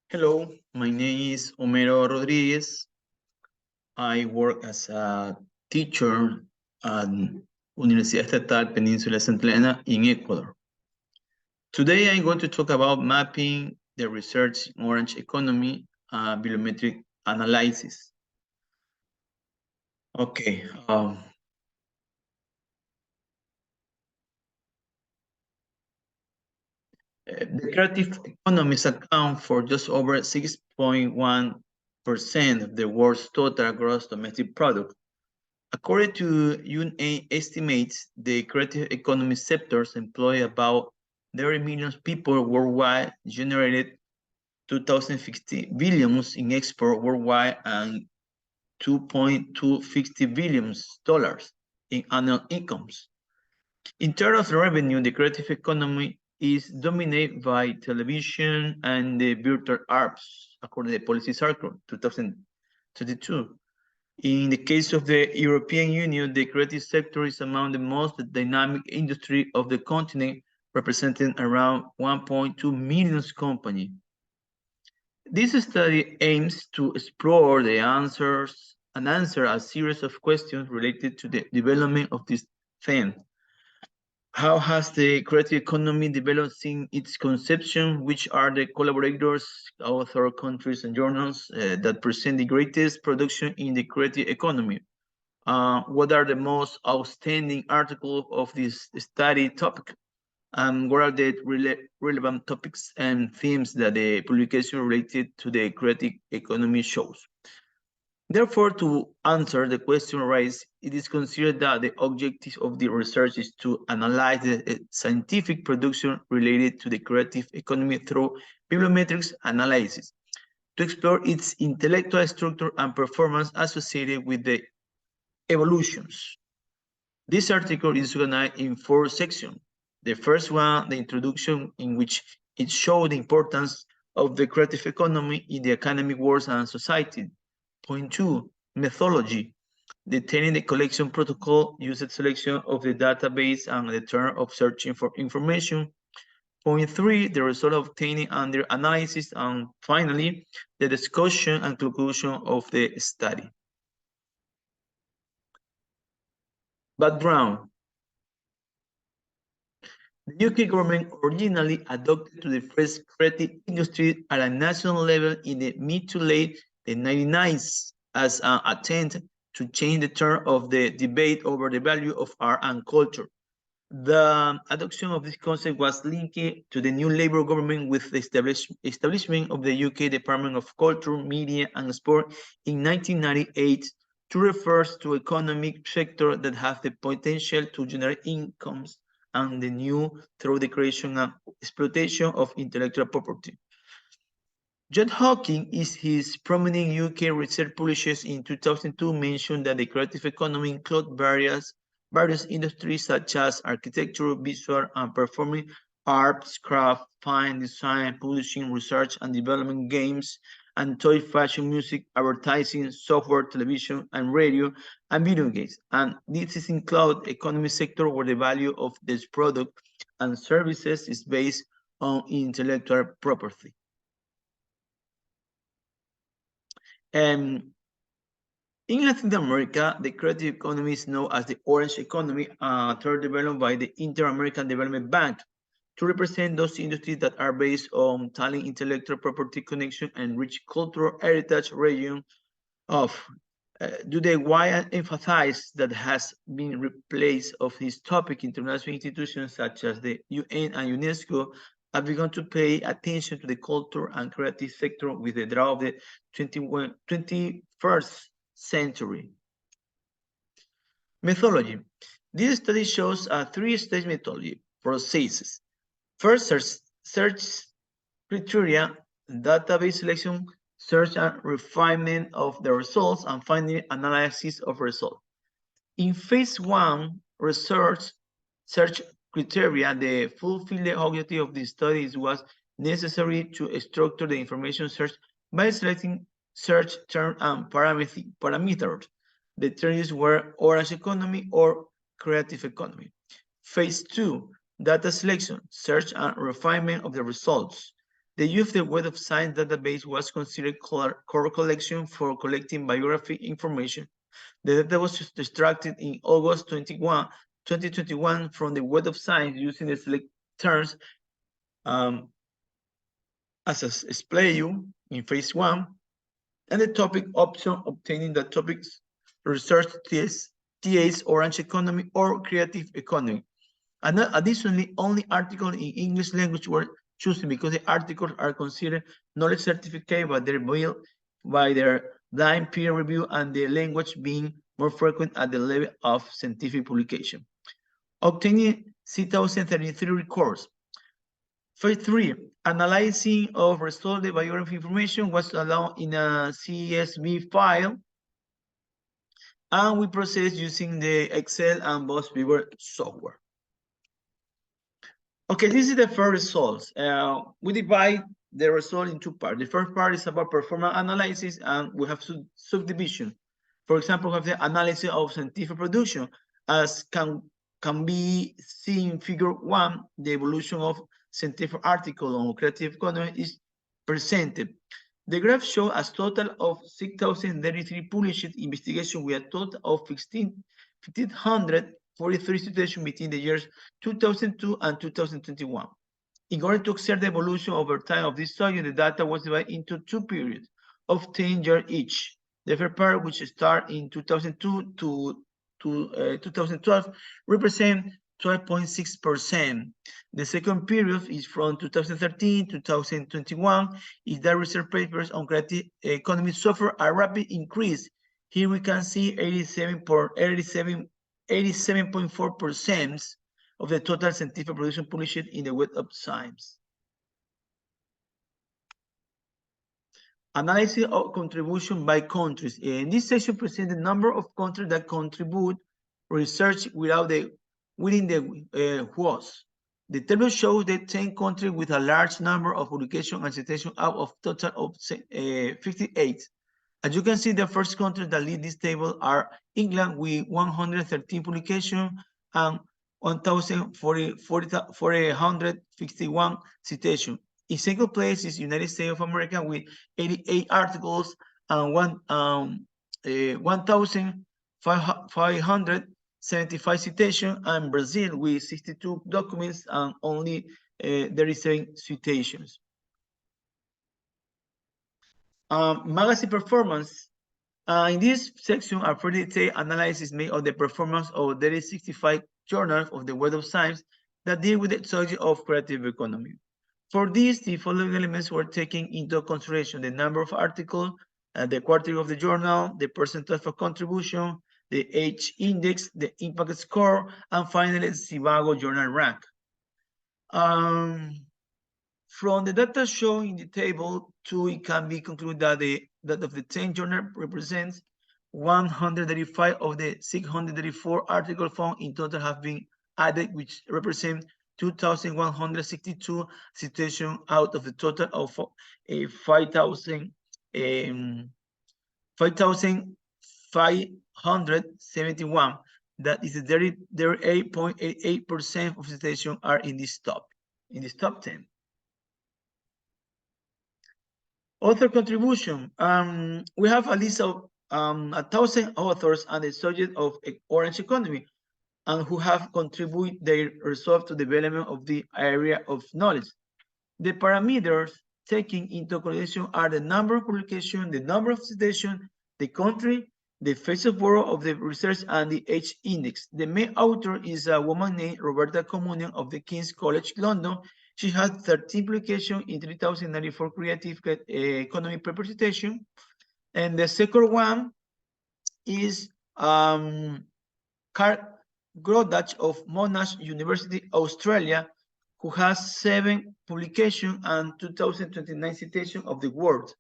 Hello, my name is Homero Rodriguez. I work as a teacher at Universidad Estatal Península Central in Ecuador. Today I'm going to talk about mapping the research in orange economy bibliometric analysis. Okay. The creative economies account for just over 6.1% of the world's total gross domestic product. According to UN estimates, the creative economy sectors employ about 30 million people worldwide, generated 2,050 billions in export worldwide and $2.250 billion in annual incomes. In terms of revenue, the creative economy is dominated by television and the virtual arts, according to the Policy Circle 2022. In the case of the European Union, the creative sector is among the most dynamic industry of the continent, representing around 1.2 million companies. This study aims to explore the answers and answer a series of questions related to the development of this theme. How has the creative economy developed since its conception? Which are the collaborators, author countries, and journals that present the greatest production in the creative economy? What are the most outstanding articles of this study topic? And what are the relevant topics and themes that the publication related to the creative economy shows? Therefore, to answer the question raised, it is considered that the objective of the research is to analyze the scientific production related to the creative economy through bibliometrics analysis, to explore its intellectual structure and performance associated with the evolutions. This article is organized in 4 sections. The first one, the introduction, in which it shows the importance of the creative economy in the academic world and society. Point 2, methodology, detailing the collection protocol, usage selection of the database, and the term of searching for information. Point 3, the result obtained under analysis, and finally, the discussion and conclusion of the study. Background. The UK government originally adopted to the first creative industry at a national level in the mid to late the 1990s as an attempt to change the turn of the debate over the value of art and culture. The adoption of this concept was linked to the new Labour government with the establishment of the UK Department of Culture, Media and Sport in 1998 to refer to economic sector that have the potential to generate incomes and the new through the creation and exploitation of intellectual property. John Hawking, in his prominent UK research publishes in 2002, mentioned that the creative economy includes various industries such as architecture, visual and performing arts, craft, fine design, publishing, research and development, games and toy, fashion, music, advertising, software, television and radio, and video games. And this is in cloud economy sector where the value of this product and services is based on intellectual property. In Latin America, the creative economy is known as the orange economy, term developed by the Inter-American Development Bank to represent those industries that are based on talent, intellectual property connection, and rich cultural heritage region of. Do they why emphasize that has been replaced of this topic? International institutions such as the UN and UNESCO have begun to pay attention to the culture and creative sector with the draw of the 21st century. Methodology. This study shows a 3-stage methodology processes. First, search criteria, database selection, search and refinement of the results, and finally analysis of results. In phase 1, research search criteria, the fulfill the objective of the studies was necessary to structure the information search by selecting search term and parameters. The terms were orange economy or creative economy. Phase 2, data selection, search and refinement of the results. The use of the Web of Science database was considered core collection for collecting biography information. The data was extracted in August 2021 from the Web of Science using the select terms as a display in phase 1, and the topic option obtaining the topics research TAs, orange economy, or creative economy. And additionally, only articles in English language were chosen because the articles are considered knowledge certificate by their blind peer review and the language being more frequent at the level of scientific publication. Obtaining 6,033 records. Phase 3, analyzing of resulted biography information was allowed in a CSV file, and we process using the Excel and Boss Viewer software. Okay, this is the first results. We divide the result in two parts. The first part is about performance analysis, and we have subdivision. For example, we have the analysis of scientific production, as can be seen in figure 1. The evolution of scientific article on creative economy is presented. The graph shows a total of 6,033 published investigations with a total of 1,543 situations between the years 2002 and 2021. In order to observe the evolution over time of this study, the data was divided into two periods of 10 years each. The first part, which started in 2002 to 2012, represents 12.6%. The second period is from 2013 to 2021. Is that research papers on creative economy suffer a rapid increase. Here we can see 87.4% of the total scientific production published in the Web of Science. Analysis of contribution by countries. In this section, present the number of countries that contribute research within the WOS. The table shows the 10 countries with a large number of publications and citations out of total of 58. As you can see, the first countries that lead this table are England with 113 publications and 1,451 citations. In second place is United States of America with 88 articles and 1,575 citations, and Brazil with 62 documents and only 37 citations. Magazine performance. In this section, a further detailed analysis made of the performance of the 65 journals of the Web of Science that deal with the subject of creative economy. For this, the following elements were taken into consideration: the number of articles, the quarterly of the journal, the percentage of contribution, the H index, the impact score, and finally, the Zivago journal rank. From the data shown in the table 2, it can be concluded that of the 10 journals represents 135 of the 634 articles found in total have been added, which represent 2,162 citations out of the total of 5,571. That is 38.88% of citations are in this top 10. Author contribution. We have a list of 1,000 authors and the subject of orange economy, and who have contributed their resolve to development of the area of knowledge. The parameters taken into consideration are the number of publications, the number of citations, the country, the phase of work of the research, and the H index. The main author is a woman named Roberta Communion of the King's College London. She had 13 publications in 3,094 creative economy paper citation. And the second one is Carl Grodach of Monash University, Australia, who has 7 publications and 2,029 citations of the world.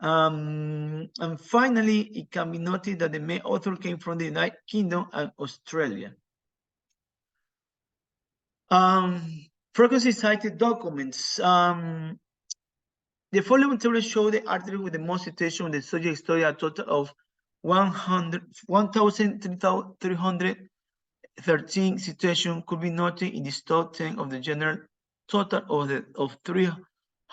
And finally, it can be noted that the main author came from the United Kingdom and Australia. Frequency cited documents. The following table shows the article with the most citation of the subject study, a total of 1,313 citations could be noted in this top 10 of the general total of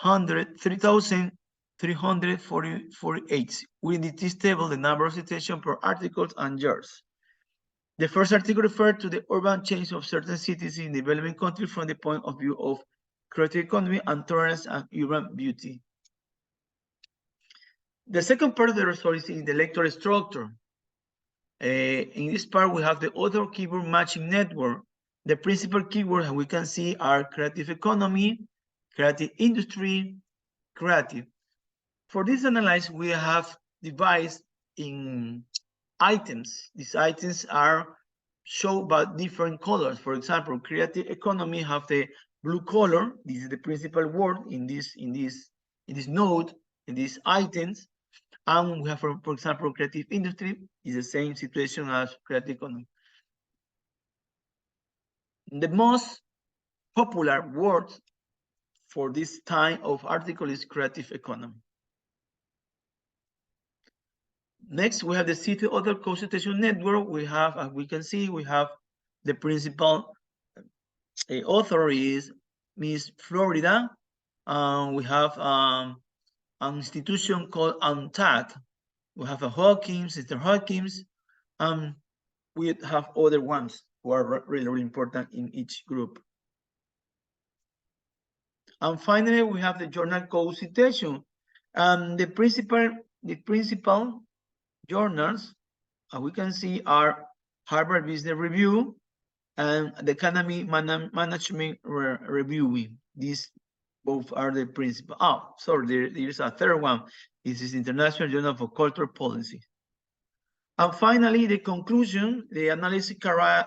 3,348. We in this table the number of citations per articles and years. The first article referred to the urban change of certain cities in developing countries from the point of view of creative economy and tolerance and urban beauty. The second part of the result is in the lecture structure. In this part, we have the author keyword matching network. The principal keywords we can see are creative economy, creative industry, creative. For this analysis, we have divided in items. These items are shown by different colors. For example, creative economy have the blue color. This is the principal word in this node, in these items. And we have, for example, creative industry is the same situation as creative economy. The most popular word for this type of article is creative economy. Next, we have the city other co-citation network. We have, as we can see, we have the principal author is Miss Florida. We have an institution called UNTAD. We have a Hawkins, Sister Hawkins. We have other ones who are really, really important in each group. And finally, we have the journal co-citation. The principal journals, as we can see, are Harvard Business Review and the Economy Management Reviewing. These both are the principal. Oh, sorry, there's a third one. This is International Journal for Cultural Policy. And finally, the conclusion, the analysis carried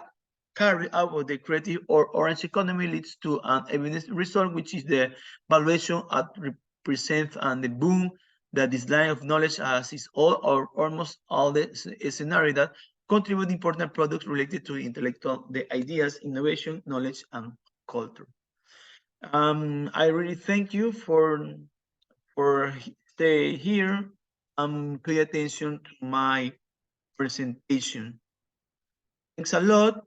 out of the creative or orange economy leads to an evidence result, which is the valuation at represent and the boom that this line of knowledge has is all or almost all the scenario that contribute important products related to intellectual, the ideas, innovation, knowledge, and culture. I really thank you for stay here and pay attention to my presentation. Thanks a lot.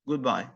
Goodbye.